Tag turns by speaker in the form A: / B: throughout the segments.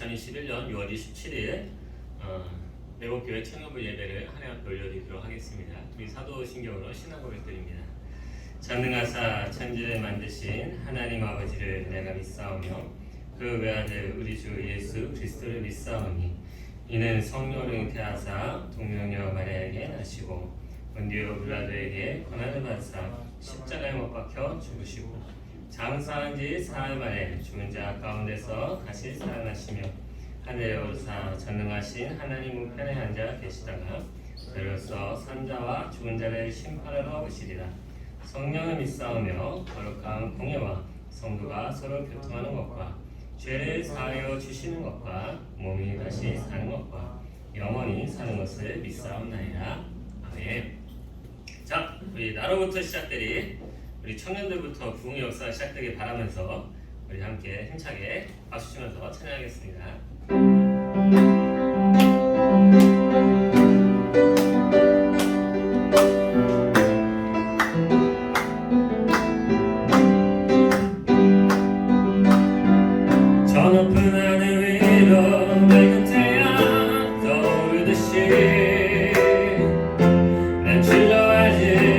A: 2021년 6월 27일 매복교회 청년부 예배를 한해학교 올려드리도록 하겠습니다. 우리 사도신경으로 신앙고백 드립니다. 전능하사 천지를 만드신 하나님 아버지를 내가 믿사오며 그 외아들 우리 주 예수 그리스도를 믿사오니 이는 성령으로 잉태하사 동명녀 마리아에게 나시고 본디오 빌라도에게 고난을 받사 십자가에 못 박혀 죽으시고 장사한 지 사흘 만에 죽은 자 가운데서 다시 살아나시며 하늘에 오르사 전능하신 하나님 우편에 앉아 계시다가 그로써 산자와 죽은 자를 심판하러 오시리라. 성령을 믿사오며 거룩한 공예와 성도가 서로 교통하는 것과 죄를 사하여 주시는 것과 몸이 다시 사는 것과 영원히 사는 것을 믿사옵나이다. 아멘. 자, 우리 나로부터 시작되리 우리 청년들부터 부흥의 역사가 시작되길 바라면서 우리 함께 힘차게 박수 치면서 찬양하겠습니다. 저 높은 하늘 위로 맑은 태양 떠오르듯이 난 즐거워하지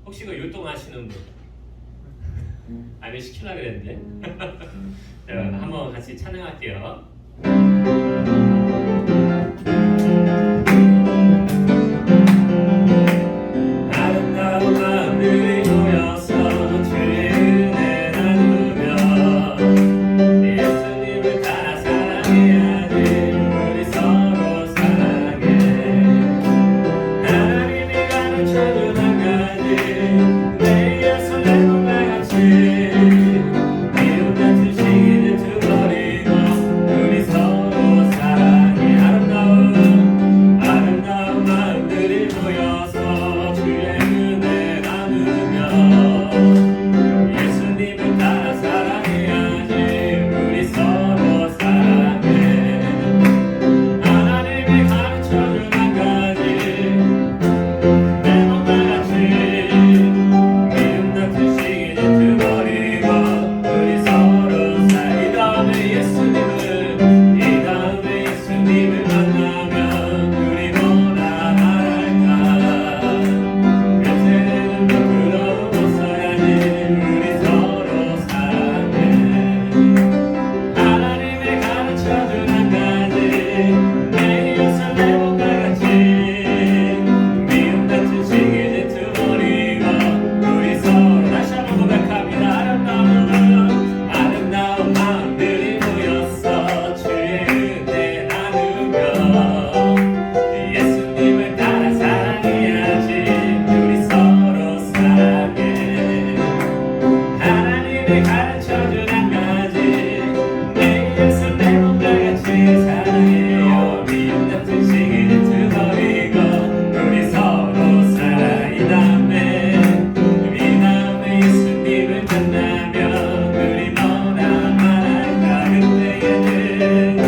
A: 혹시 그 율동하시는 분? 아니 시키려고 그랬는데 한번 같이 찬양할게요. 아름다운 마음들이 모여서 주의 은혜 나누며 예수님을 따라 사랑해야지 우리 서로 사랑해 하나님이 가르쳐준 한 가지 내가 설레는 같이 미운 같은 시기를 두버리고 우리 서로 사랑 가르쳐준 한 가지 내 예수 내 몸과 같이 사랑해요. 미움 같은 시기를 버리고 우리 서로 살아 이 다음에 예수님을 만나면 우리 뭐라 말할까 그때에는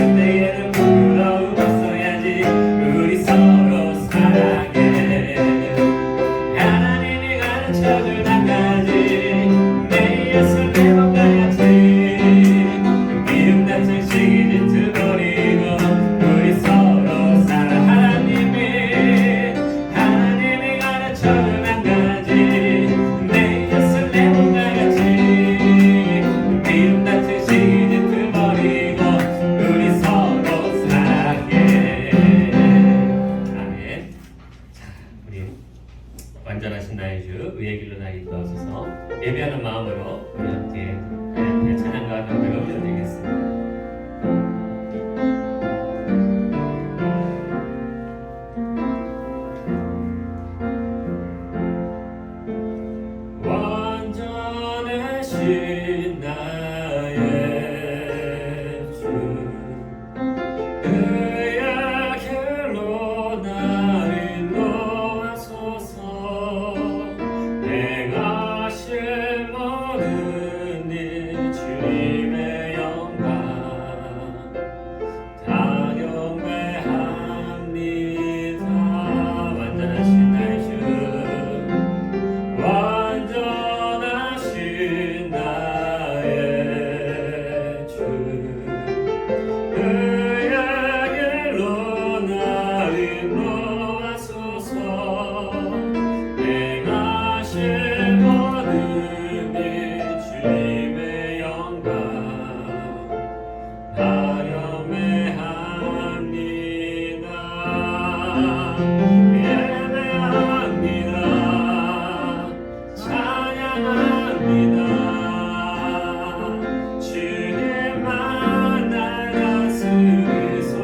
A: 부끄러움 없어야지 우리 서로 사랑해. 하나님이 가르쳐준 한 가지 내 예수 내 몸과 같이 미움 같은 시기 버리고 우리 서로 살아. 하나님이 가르쳐준 한 가지 내 예수 내 몸과 같이 미움 같은 시기 버리고 우리 서로 사랑해. 아멘. 자, 우리 완전하신 나의 주 의의 길로 나를 이끌어서 예배하는 마음으로 우리 함께 찬양과 노래를 올려드리겠습니다. 완전하신 나의 주 의의 길로 나를 인도하소서. 내가 실 모든 일 주님의 영광 다 경배합니다. 완전하신 나의 주 완전하신 나의 주 의의 길로 나를 인도하소서. 내가 실 모든 일 주님의 영광 다 경배합니다. 예배합니다. 찬양합니다. 주님만 날 다스리소서.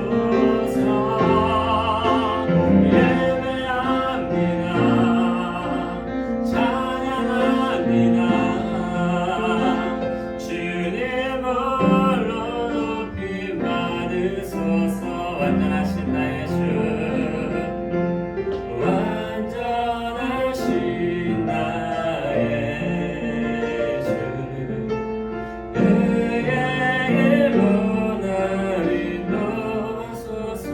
A: 예배합니다. 찬양합니다. 주님을 높이 받으소서. 완전하신 나의 주 완전하신 나의 주 의의 길로 나를 인도하소서.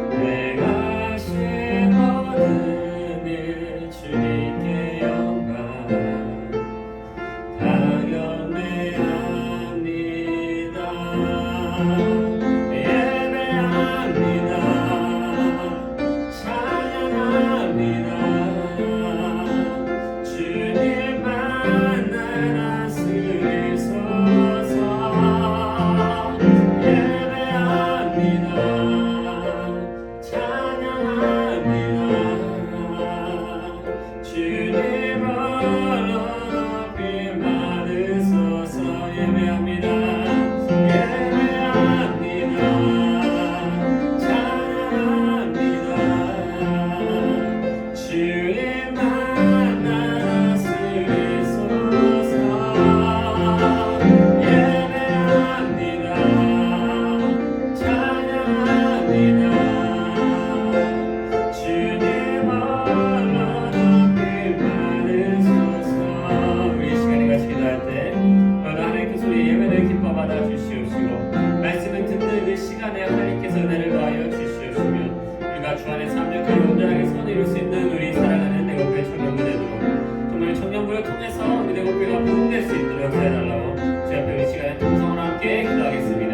A: 내가 신 모든 일 주님께 영광 다 경배합니다. 예배합니다. 찬양합니다. 주님만 날 다스리소서. 예배합니다. 찬양합니다. 주님을 높이 받으소서. 예배합니다. 예배합니다. 찬양합니다. 주님만 날 다스리소서. 예배합니다. 찬양합니다. 주님을 높이 받으소서. 우리 이 시간에 같이 기도할 때 오늘 하나님께서 우리 예배를 기뻐 받아 주시옵시고 말씀을 듣는 그 시간에 하나님께서 은혜를 더하여 주시옵시며 우리가 주 안에 참여하여 온전하게 선을 이룰 수 있는 우리 사랑하는 내곡교회 청년부대로 정말 청년부를 통해서 우리 내곡교회가 부흥될 수 있도록 도와달라고 주 앞에 이 시간에 통성으로 함께 기도하겠습니다.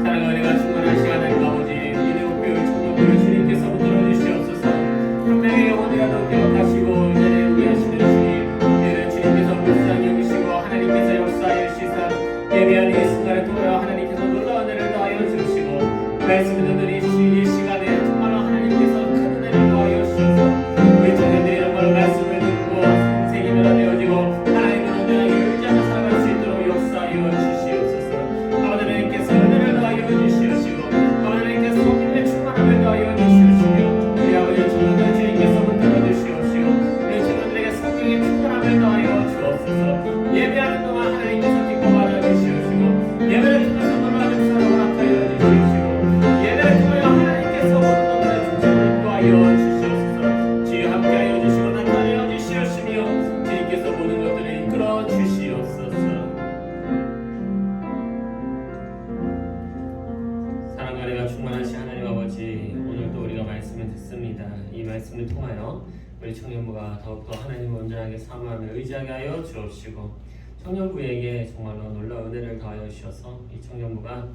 A: 사랑과 은혜가 충만한 시간 하나님 아버지 이 내곡교회 청년부를 주님께서 붙들어 주시옵소서. 한 명의 영혼이라도 기억하시고 은혜를 우리하시는 주님 이는 주님께서 불쌍히 여기시고 하나님께서 역사하여 주시사 예배하는 이 순간을 통하여 하나님께서 놀라운 은혜를 더하여 주시고 말씀을 듣는 이 시간에 정말로 하나님께서 큰 은혜를 더하여 주셔서 우리 청년들이 정말로 말씀을 듣고 생이 변화되어지고 하나님을 온전하게 의지하며 살아갈 수 있도록 역사하여 주시옵소서. 아버지 하나님께서 은혜를 더하여 주시옵시고 아버지 하나님께서 성령의 충만함을 더하여 주시옵시며 우리 아버지 청년들 주님께서 붙들어 주시옵시고 우리 청년들에게 성령의 충만함을 더하여 주옵소서. 예배하는 동안 하나님께서 기뻐 받아주시옵시고 예배를 통해서 놀라운 역사를 허락하여 주시옵시고 예배를 통하여 하나님께서 모든 것들을 중심으로 인도하여 주시옵소서. 주여 함께하여 주시고 나타내어 주시옵시며 주님께서 모든 것들을 이끌어 주시옵소서. 사랑과 은혜가 충만하신 하나님 아버지, 오늘도 우리가 말씀을 듣습니다. 이 말씀을 통하여 우리 청년부가 더욱더 하나님을 온전하게 사모하며 의지하게 하여 주옵시고 청년부에게 정말로 놀라운 은혜를 더하여 주셔서 이 청년부가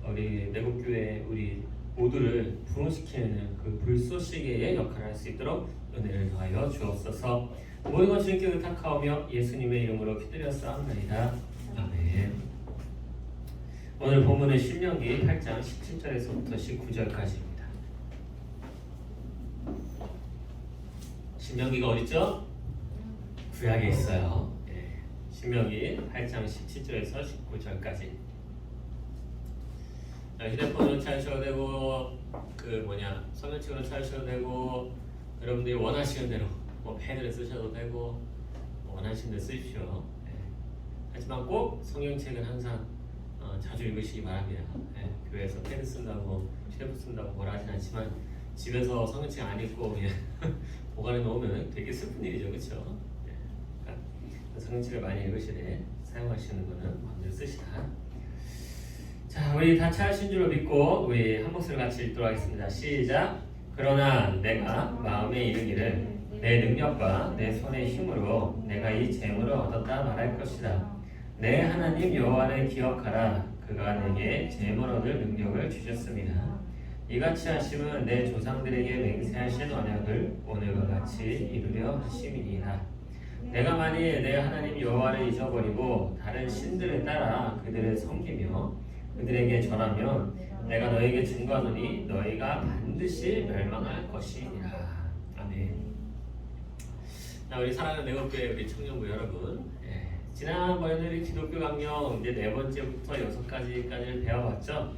A: 우리 매국교회 우리 모두를 부흥시키는 그 불쏘시개의 역할을 할 수 있도록 은혜를 더하여 주옵소서. 모든 것 주님께 의탁하오며 예수님의 이름으로 기도하옵나이다. 아멘. 오늘 본문은 신명기 8장 17절에서부터 19절까지입니다. 신명기가 어딨죠? 구약에 있어요. 네. 신명기 8장 17절에서 19절까지. 휴대폰으로 찾으셔도 되고 성경책으로 찾으셔도 되고 여러분들이 원하시는 대로 펜을 쓰셔도 되고 원하시는 대로 쓰십시오. 네. 하지만 꼭 성경책은 항상 자주 읽으시기 바랍니다. 네. 교회에서 펜 쓴다고 휴대폰 쓴다고 뭐라 하진 않지만 집에서 성경책 안 읽고 그냥 보관해 놓으면 되게 슬픈 일이죠, 그렇죠? 네. 그러니까 성경책을 많이 읽으시되 사용하시는 거는 마음대로 쓰시라. 자, 우리 다 찾으신 줄로 믿고 우리 한 목소리 같이 읽도록 하겠습니다. 시작. 그러나 내가 마음에 이르기를 내 능력과 내 손의 힘으로 내가 이 재물을 얻었다 말할 것이다. 내 하나님 여호와를 기억하라. 그가 내게 재물 얻을 능력을 주셨습니다. 이같이 하심은 내 조상들에게 맹세하신 언약을 오늘과 같이 이루려 하심이니라. 내가 만일 내 하나님 여호와를 잊어버리고 다른 신들을 따라 그들을 섬기며 그들에게 절하면 내가 너에게 증거하노니 너희가 반드시 멸망할 것이니라. 아멘. 자, 우리 사랑하는 매국교회 우리 청년부 여러분, 지난번에는 우리 기독교 강령 이제 4번째부터 6가지까지를 배워봤죠.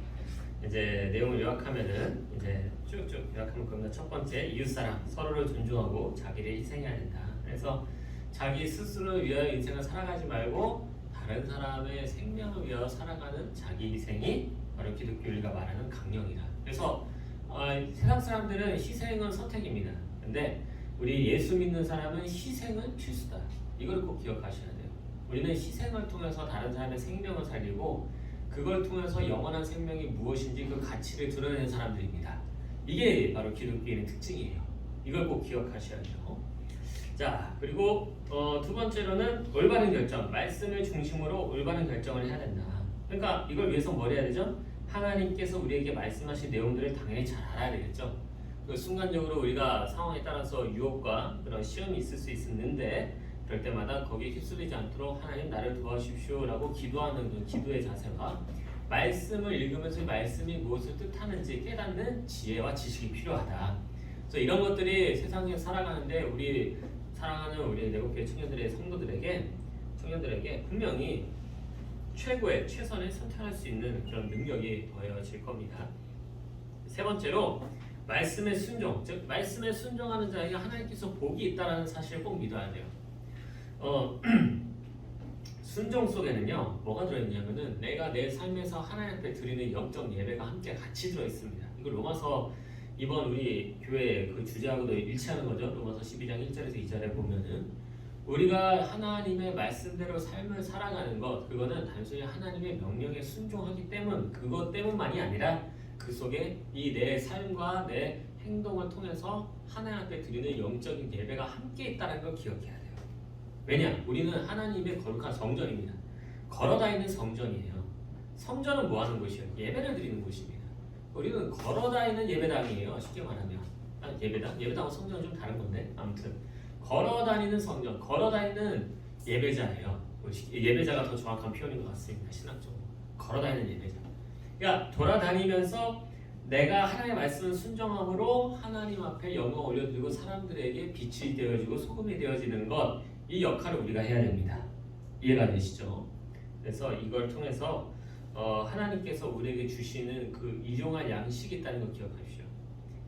A: 이제 내용을 요약하면은 이제 쭉쭉 요약하면 겁니다. 첫 번째, 이웃사랑, 서로를 존중하고 자기를 희생해야 된다. 그래서 자기 스스로를 위하여 인생을 살아가지 말고 다른 사람의 생명을 위하여 살아가는 자기 희생이 바로 기독교인가 말하는 강령이다. 그래서 세상 사람들은 희생은 선택입니다. 근데 우리 예수 믿는 사람은 희생은 필수다. 이걸 꼭 기억하셔야 돼요. 우리는 희생을 통해서 다른 사람의 생명을 살리고 그걸 통해서 영원한 생명이 무엇인지 그 가치를 드러내는 사람들입니다. 이게 바로 기독교인의 특징이에요. 이걸 꼭 기억하셔야 돼요. 자, 그리고 두 번째로는 올바른 결정, 말씀을 중심으로 올바른 결정을 해야 된다. 그러니까 이걸 위해서 뭘 해야 되죠? 하나님께서 우리에게 말씀하신 내용들을 당연히 잘 알아야 되겠죠. 그 순간적으로 우리가 상황에 따라서 유혹과 그런 시험이 있을 수 있는데 그럴 때마다 거기에 휩쓸리지 않도록 하나님 나를 도와주십시오 라고 기도하는 그 기도의 자세와 말씀을 읽으면서 말씀이 무엇을 뜻하는지 깨닫는 지혜와 지식이 필요하다. 그래서 이런 것들이 세상에 살아가는데 우리 사랑하는 우리 내국교회 청년들에게 분명히 최고의 최선을 선택할 수 있는 그런 능력이 더해질 겁니다. 세 번째로 말씀의 순종, 즉 말씀에 순종하는 자에게 하나님께서 복이 있다는 사실을 꼭 믿어야 돼요. 순종 속에는요 뭐가 들어있냐면은 내가 내 삶에서 하나님 앞에 드리는 영적 예배가 함께 같이 들어있습니다. 이거 로마서 이번 우리 교회 그 주제하고도 일치하는 거죠. 로마서 12장 1절에서 2절에 보면은 우리가 하나님의 말씀대로 삶을 살아가는 것, 그거는 단순히 하나님의 명령에 순종하기 때문, 그것 때문만이 아니라 그 속에 이 내 삶과 내 행동을 통해서 하나님 앞에 드리는 영적인 예배가 함께 있다는 걸 기억해야 돼요. 왜냐? 우리는 하나님의 거룩한 성전입니다. 걸어다니는 성전이에요. 성전은 뭐 하는 곳이에요? 예배를 드리는 곳입니다. 우리는 걸어다니는 예배당이에요. 쉽게 말하면 예배당은 성전은 좀 다른 건데 아무튼 걸어다니는 성전, 걸어다니는 예배자예요. 예배자가 더 정확한 표현인 것 같습니다. 신학적으로 걸어다니는 예배자. 그러니까 돌아다니면서 내가 하나님의 말씀을 순종함으로 하나님 앞에 영광 올려드리고 사람들에게 빛이 되어지고 소금이 되어지는 것, 이 역할을 우리가 해야 됩니다. 이해가 되시죠? 그래서 이걸 통해서 하나님께서 우리에게 주시는 그 일용할 양식이 있다는 걸 기억하십시오.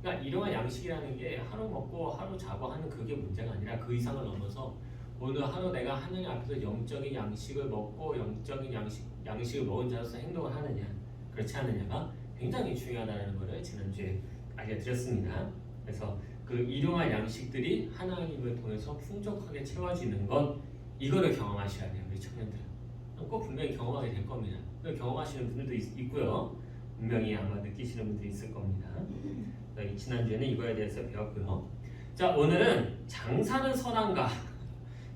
A: 그러니까 일용할 양식이라는 게 하루 먹고 하루 자고 하는 그게 문제가 아니라 그 이상을 넘어서 오늘 하루 내가 하나님 앞에서 영적인 양식을 먹고 영적인 양식을 먹은 자로서 행동을 하느냐 그렇지 않느냐가 굉장히 중요하다는 것을 지난주에 알려드렸습니다. 그래서 그 일용할 양식들이 하나님을 통해서 풍족하게 채워지는 것 이거를 경험하셔야 돼요. 우리 청년들은 꼭 분명히 경험하게 될 겁니다. 경험하시는 분들도 있고요. 분명히 아마 느끼시는 분들이 있을 겁니다. 지난주에는 이거에 대해서 배웠고요. 자, 오늘은 장사는 선한가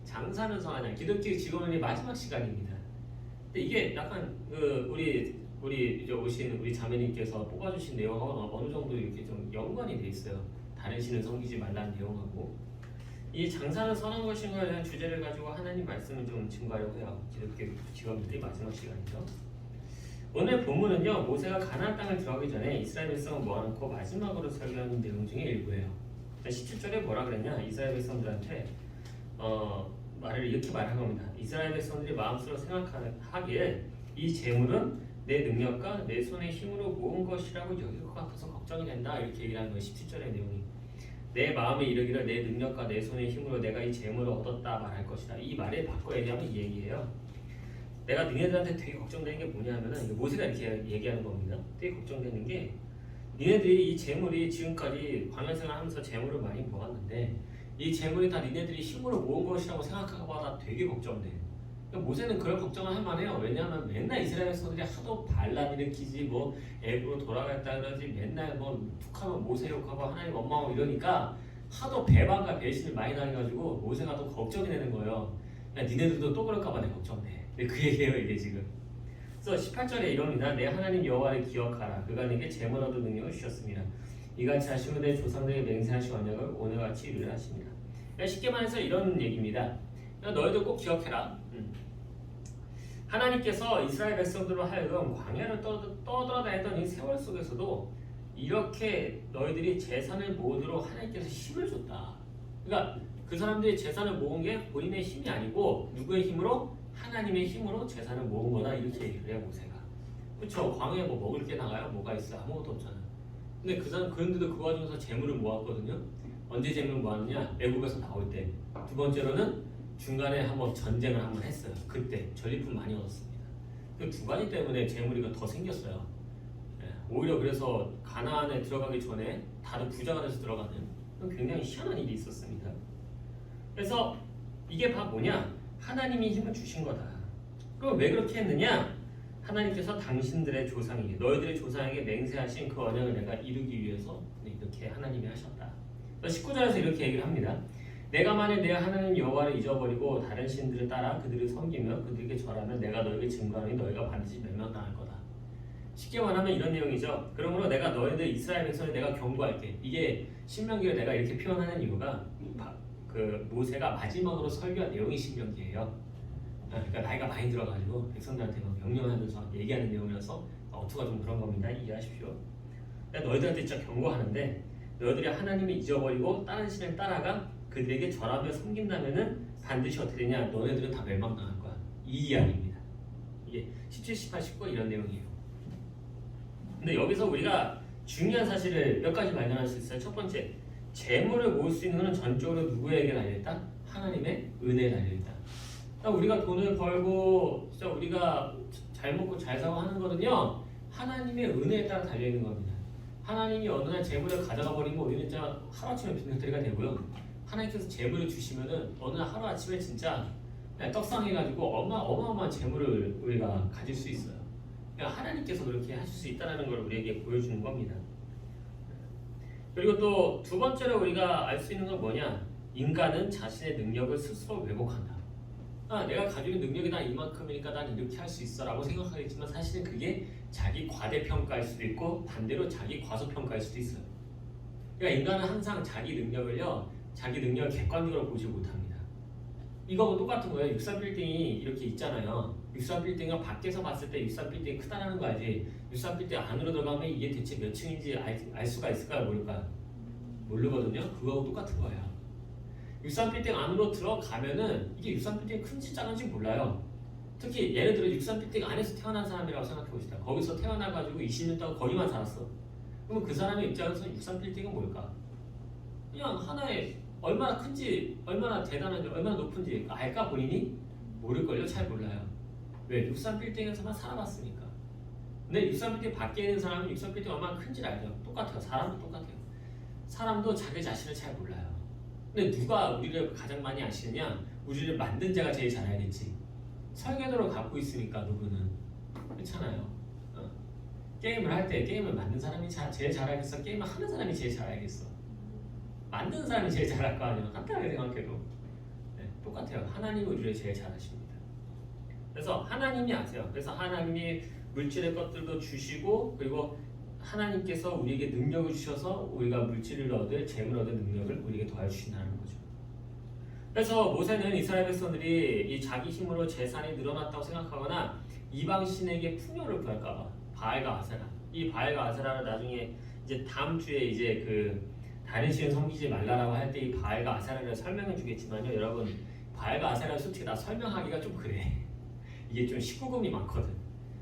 A: 장사는 선하냐 기독교 직원의 마지막 시간입니다. 근데 이게 약간 우리 이제 오신 우리 자매님께서 뽑아주신 내용하고 어느 정도 이렇게 좀 연관이 돼 있어요. 다른 신을 섬기지 말라는 내용하고 이 장사는 선한 것인가에 대한 주제를 가지고 하나님 말씀을 좀 증거하려고 해요. 기독교 직원들이 마지막 시간이죠. 오늘 본문은요 모세가 가나안 땅을 들어가기 전에 이스라엘 백성을 모아놓고 마지막으로 설교하는 내용 중에 일부예요. 17절에 뭐라 그랬냐 이스라엘 백성들한테 말을 이렇게 말한 겁니다. 이스라엘 백성들이 마음속으로 생각하기에 이 재물은 내 능력과 내 손의 힘으로 모은 것이라고 여길 것 같아서 걱정이 된다 이렇게 얘기하는 거예요. 17절의 내용이 내 마음에 이르기를 내 능력과 내 손의 힘으로 내가 이 재물을 얻었다 말할 것이다. 이 말에 바꿔 얘기하면 이 얘기예요. 내가 너네들한테 되게 걱정되는 게 뭐냐면은 모세가 이렇게 얘기하는 겁니다. 되게 걱정되는 게 니네들이 이 재물이 지금까지 광야 생활하면서 재물을 많이 모았는데 이 재물이 다 니네들이 힘으로 모은 것이라고 생각하고 하다 되게 걱정돼. 그러니까 모세는 그럴 걱정을 할 만해요. 왜냐하면 맨날 이스라엘 백성들이 하도 반란 일으키지 뭐 애굽으로 돌아갔다 그러지 맨날 뭐 툭하면 모세 욕하고 하나님 원망하고 이러니까 하도 배반과 배신을 많이 당해가지고 모세가 또 걱정이 되는 거예요. 야, 니네들도 또 그럴까봐 내가 걱정돼. 그 얘기예요 이게 지금. 그래서 18절에 이럽니다. 내 하나님 여호와를 기억하라. 그가 내게 재물 얻을 능력을 주셨습니다. 이같이 하시고 내 조상들에게 맹세하신 언약을 오늘같이 이루려 하십니다. 그러니까 쉽게 말해서 이런 얘기입니다. 너희들 꼭 기억해라. 하나님께서 이스라엘 백성들로 하여금 광야를 떠돌아다녔던 이 세월 속에서도 이렇게 너희들이 재산을 모으도록 하나님께서 힘을 줬다. 그러니까 그 사람들이 재산을 모은 게 본인의 힘이 아니고 누구의 힘으로? 하나님의 힘으로 재산을 모은 거다 이렇게 얘기를 해요 모세가. 그렇죠. 광야에 뭐 먹을 게 나가요? 뭐가 있어? 아무것도 없잖아. 근데 그런데도 그 과정에서 재물을 모았거든요. 언제 재물을 모았느냐? 애국에서 나올 때. 두 번째로는 중간에 한번 전쟁을 한번 했어요. 그때 전리품 많이 얻었습니다. 그 두 가지 때문에 재물이 더 생겼어요. 오히려 그래서 가나안에 들어가기 전에 다른 부자가 돼서 들어가는 굉장히 희한한 일이 있었습니다. 그래서 이게 다 뭐냐? 하나님이 힘을 주신 거다. 그럼 왜 그렇게 했느냐? 하나님께서 당신들의 조상에게 너희들의 조상에게 맹세하신 그 언약을 내가 이루기 위해서 이렇게 하나님이 하셨다. 19절에서 이렇게 얘기를 합니다. 내가 만일 내 하나님 여호와를 잊어버리고 다른 신들을 따라 그들을 섬기며 그들에게 절하면 내가 너에게 증거하니 너희가 반드시 멸망당할 거다. 쉽게 말하면 이런 내용이죠. 그러므로 내가 너희들 이스라엘 백성을 내가 경고할게. 이게 신명기를 내가 이렇게 표현하는 이유가 그 모세가 마지막으로 설교한 내용이 신명기예요. 그러니까 나이가 많이 들어가지고 백성들한테 막 명령하면서 얘기하는 내용이라서 어투가 좀 그런 겁니다. 이해하십시오. 너희들한테 진짜 경고하는데 너희들이 하나님을 잊어버리고 다른 신을 따라가 그들에게 절하며 섬긴다면은 반드시 어떻게 되냐? 너네들은 다 멸망당할 거야. 이 이야기입니다. 이게 17, 18, 19 이런 내용이에요. 근데 여기서 우리가 중요한 사실을 몇 가지 발견할 수 있어요. 첫 번째, 재물을 모을 수 있는 것은 전적으로 누구에게 달려있다? 하나님의 은혜에 달려있다. 그러니까 우리가 돈을 벌고 진짜 우리가 잘 먹고 잘 사고 하는 거는요 하나님의 은혜에 따라 달려있는 겁니다. 하나님이 어느 날 재물을 가져가 버리면 우리는 진짜 하루아침에 빈털터리가 되고요. 하나님께서 재물을 주시면은 어느 날 하루아침에 진짜 떡상해가지고 어마어마한 재물을 우리가 가질 수 있어요. 그러니까 하나님께서 그렇게 하실 수 있다는 걸 우리에게 보여주는 겁니다. 그리고 또 두 번째로 우리가 알 수 있는 건 뭐냐? 인간은 자신의 능력을 스스로 왜곡한다. 내가 가지고 있는 능력이 난 이만큼이니까 난 이렇게 할 수 있어 라고 생각하겠지만 사실은 그게 자기 과대평가일 수도 있고 반대로 자기 과소평가일 수도 있어요. 그러니까 인간은 항상 자기 능력을 객관적으로 보지 못합니다. 이거하고 똑같은 거예요. 63빌딩이 이렇게 있잖아요. 63빌딩은 밖에서 봤을 때 63빌딩이 크다라는 거 알지? 63빌딩 안으로 들어가면 이게 대체 몇 층인지 알 수가 있을까요? 모를까요? 모르거든요. 그거하고 똑같은 거예요. 63빌딩 안으로 들어가면은 이게 63빌딩이 큰지 작은지 몰라요. 특히 예를 들어 63빌딩 안에서 태어난 사람이라고 생각해 봅시다. 거기서 태어나가지고 20년 동안 거기만 살았어. 그러면 그 사람의 입장에서 63빌딩은 뭘까? 그냥 하나의 얼마나 큰지, 얼마나 대단한지, 얼마나 높은지 알까 본인이? 모를걸요? 잘 몰라요. 왜? 63빌딩에서만 살아봤으니까. 근데 63빌딩 밖에 있는 사람은 63빌딩 얼마나 큰지를 알죠. 똑같아요. 사람도 똑같아요. 사람도 자기 자신을 잘 몰라요. 근데 누가 우리를 가장 많이 아시느냐? 우리를 만든 자가 제일 잘 알겠지. 설계도를 갖고 있으니까 누구는. 그렇잖아요. 게임을 할 때 게임을 만든 사람이 제일 잘 알겠어? 게임을 하는 사람이 제일 잘 알겠어? 만든 사람이 제일 잘 할 거 아니에요. 간단하게 생각해도. 네, 똑같아요. 하나님이 우리를 제일 잘 아십니다. 그래서 하나님이 아세요. 그래서 하나님이 물질의 것들도 주시고 그리고 하나님께서 우리에게 능력을 주셔서 우리가 물질을 얻을 재물 얻을 능력을 우리에게 도와주신다는 거죠. 그래서 모세는 이스라엘 백성들이 이 자기 힘으로 재산이 늘어났다고 생각하거나 이방 신에게 풍요를 구할까봐 바알과 아세라, 이 바알과 아세라를 나중에 이제 다음 주에 이제 그 다른 신을 섬기지 말라라고 할 때 이 바알과 아세라를 설명해 주겠지만요, 여러분 바알과 아세라를 솔직히 나 설명하기가 좀 그래. 이게 좀 19금이 많거든.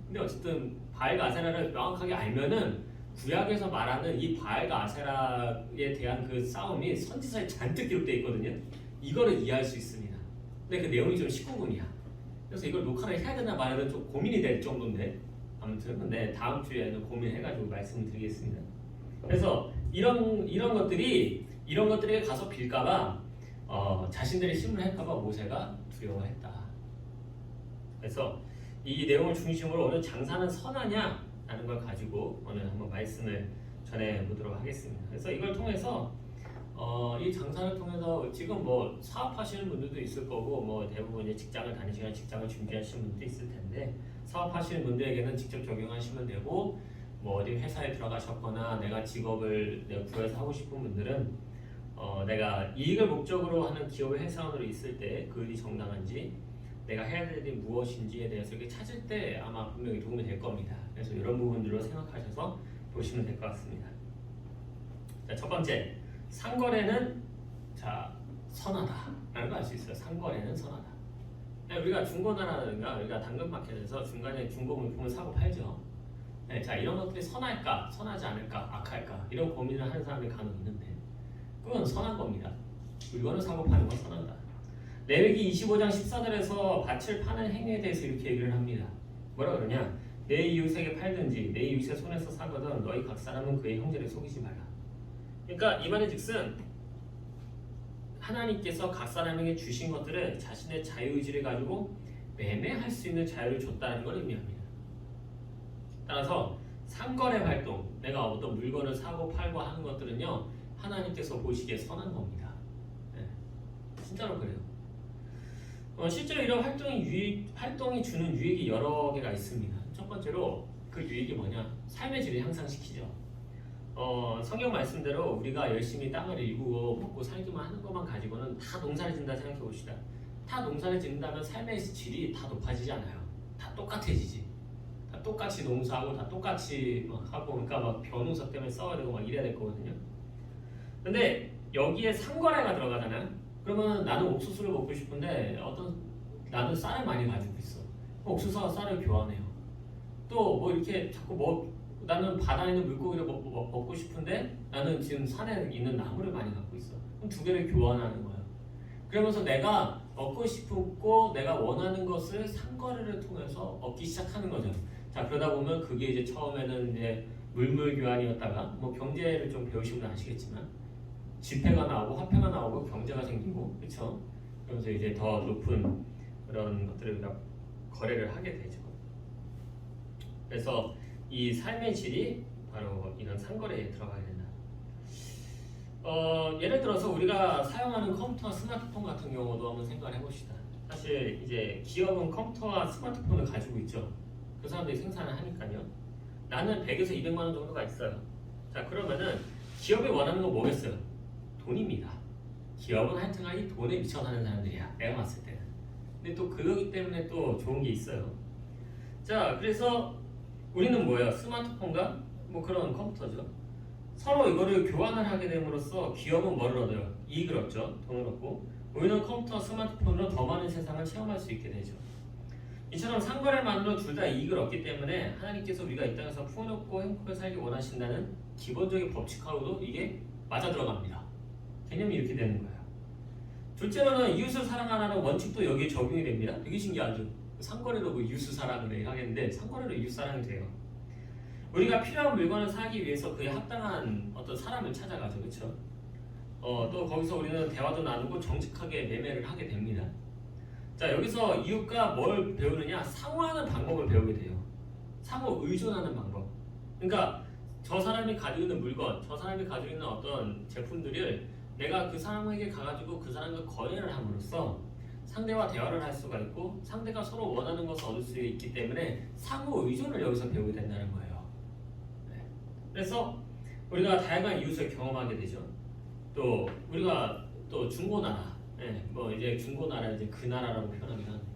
A: 근데 어쨌든 바알과 아세라를 명확하게 알면은 구약에서 말하는 이 바알과 아세라에 대한 그 싸움이 선지서에 잔뜩 기록되어 있거든요. 이거를 이해할 수 있습니다. 근데 그 내용이 좀 19금이야. 그래서 이걸 녹화를 해야 되나 말아야 되나 좀 고민이 될 정도인데 아무튼 근데 다음 주에는 고민해가지고 말씀을 드리겠습니다. 그래서 이런 것들에 가서 빌까봐 자신들의 힘을 할까봐 모세가 두려워했다. 그래서 이 내용을 중심으로 오늘 장사는 선하냐라는 걸 가지고 오늘 한번 말씀을 전해보도록 하겠습니다. 그래서 이걸 통해서 이 장사를 통해서 지금 뭐 사업하시는 분들도 있을 거고 뭐 대부분 이제 직장을 다니시거나 직장을 준비하시는 분들도 있을 텐데 사업하시는 분들에게는 직접 적용하시면 되고 뭐 어디 회사에 들어가셨거나 내가 직업을 내가 구해서 하고 싶은 분들은 내가 이익을 목적으로 하는 기업의 회사원으로 있을 때 그 일이 정당한지 내가 해야 될 일이 무엇인지에 대해서 이렇게 찾을 때 아마 분명히 도움이 될 겁니다. 그래서 이런 부분들로 생각하셔서 보시면 될 것 같습니다. 자, 첫 번째, 상거래는 선하다라는 걸 알 수 있어요. 상거래는 선하다. 우리가 중고나라든가 우리가 당근마켓에서 중간에 중고 물품을 사고 팔죠. 네, 자 이런 것들이 선할까, 선하지 않을까, 악할까 이런 고민을 하는 사람이 간혹 있는데 그건 선한 겁니다. 물건을 사고 파는 건 선하다. 레위기 25장 14절에서 밭을 파는 행위에 대해서 이렇게 얘기를 합니다. 뭐라 그러냐? 내 이웃에게 팔든지 내 이웃의 손에서 사거든 너희 각 사람은 그의 형제를 속이지 말라. 그러니까 이 말의 즉슨 하나님께서 각 사람에게 주신 것들을 자신의 자유의지를 가지고 매매할 수 있는 자유를 줬다는 걸 의미합니다. 따라서 상거래 활동, 내가 어떤 물건을 사고 팔고 하는 것들은요 하나님께서 보시기에 선한 겁니다. 네, 진짜로 그래요. 실제로 이런 활동이 주는 유익이 여러 개가 있습니다. 첫 번째로 그 유익이 뭐냐? 삶의 질을 향상시키죠. 성경 말씀대로 우리가 열심히 땅을 일구고 먹고 살기만 하는 것만 가지고는 다 농사를 짓는다 생각해 봅시다. 다 농사를 짓는다면 삶의 질이 다 높아지지 않아요. 다 똑같아지지. 다 똑같이 농사하고 다 똑같이 막 하고 그러니까 막 변호사 때문에 싸워야 되고 막 이래야 될 거거든요. 근데 여기에 상거래가 들어가잖아요. 그러면 나는 옥수수를 먹고 싶은데 나는 쌀을 많이 가지고 있어. 옥수수와 쌀을 교환해요. 또 뭐 이렇게 자꾸 나는 바다에 있는 물고기를 먹고 싶은데 나는 지금 산에 있는 나무를 많이 갖고 있어. 그럼 두 개를 교환하는 거야. 그러면서 내가 얻고 싶고 내가 원하는 것을 상거래를 통해서 얻기 시작하는 거죠. 자 그러다 보면 그게 이제 처음에는 이제 물물 교환이었다가 뭐 경제를 좀 배우시면 아시겠지만 지폐가 나오고 화폐가 나오고 경제가 생기고 그렇죠. 그러면서 이제 더 높은 그런 것들을 우리가 거래를 하게 되죠. 그래서 이 삶의 질이 바로 이런 상거래에 들어가게 된다. 예를 들어서 우리가 사용하는 컴퓨터와 스마트폰 같은 경우도 한번 생각을 해봅시다. 사실 이제 기업은 컴퓨터와 스마트폰을 가지고 있죠. 그 사람들이 생산을 하니까요. 나는 100에서 200만 원 정도가 있어요. 자 그러면은 기업이 원하는 건 뭐겠어요? 돈입니다. 기업은 하여튼간 이 돈에 미쳐 사는 사람들이야. 내가 봤을 때는. 근데 또 그러기 때문에 또 좋은 게 있어요. 자 그래서 우리는 뭐예요? 스마트폰과 뭐 그런 컴퓨터죠. 서로 이거를 교환을 하게 됨으로써 기업은 뭐를 얻어요? 이익을 얻죠. 돈을 얻고 우리는 컴퓨터, 스마트폰으로 더 많은 세상을 체험할 수 있게 되죠. 이처럼 상거래만으로 둘 다 이익을 얻기 때문에 하나님께서 우리가 이 땅에서 풍요롭고 행복하게 살기 원하신다는 기본적인 법칙하고도 이게 맞아 들어갑니다. 개념이 이렇게 되는 거예요. 둘째로는 이웃을 사랑하라는 원칙도 여기에 적용이 됩니다. 되게 신기하죠. 상거래로 뭐 이웃을 사랑을 하겠는데 상거래로 이웃 사랑이 돼요. 우리가 필요한 물건을 사기 위해서 그에 합당한 어떤 사람을 찾아가죠, 그렇죠? 또 거기서 우리는 대화도 나누고 정직하게 매매를 하게 됩니다. 자, 여기서 이웃과 뭘 배우느냐? 상호하는 방법을 배우게 돼요. 상호 의존하는 방법. 그러니까 저 사람이 가지고 있는 물건, 저 사람이 가지고 있는 어떤 제품들을 내가 그 사람에게 가가지고 그 사람과 거래를 함으로써 상대와 대화를 할 수가 있고 상대가 서로 원하는 것을 얻을 수 있기 때문에 상호 의존을 여기서 배우게 된다는 거예요. 네. 그래서 우리가 다양한 이웃을 경험하게 되죠. 또 우리가 또 중고나라, 뭐 이제 중고나라 이제 그 나라라고 표현하긴 하는데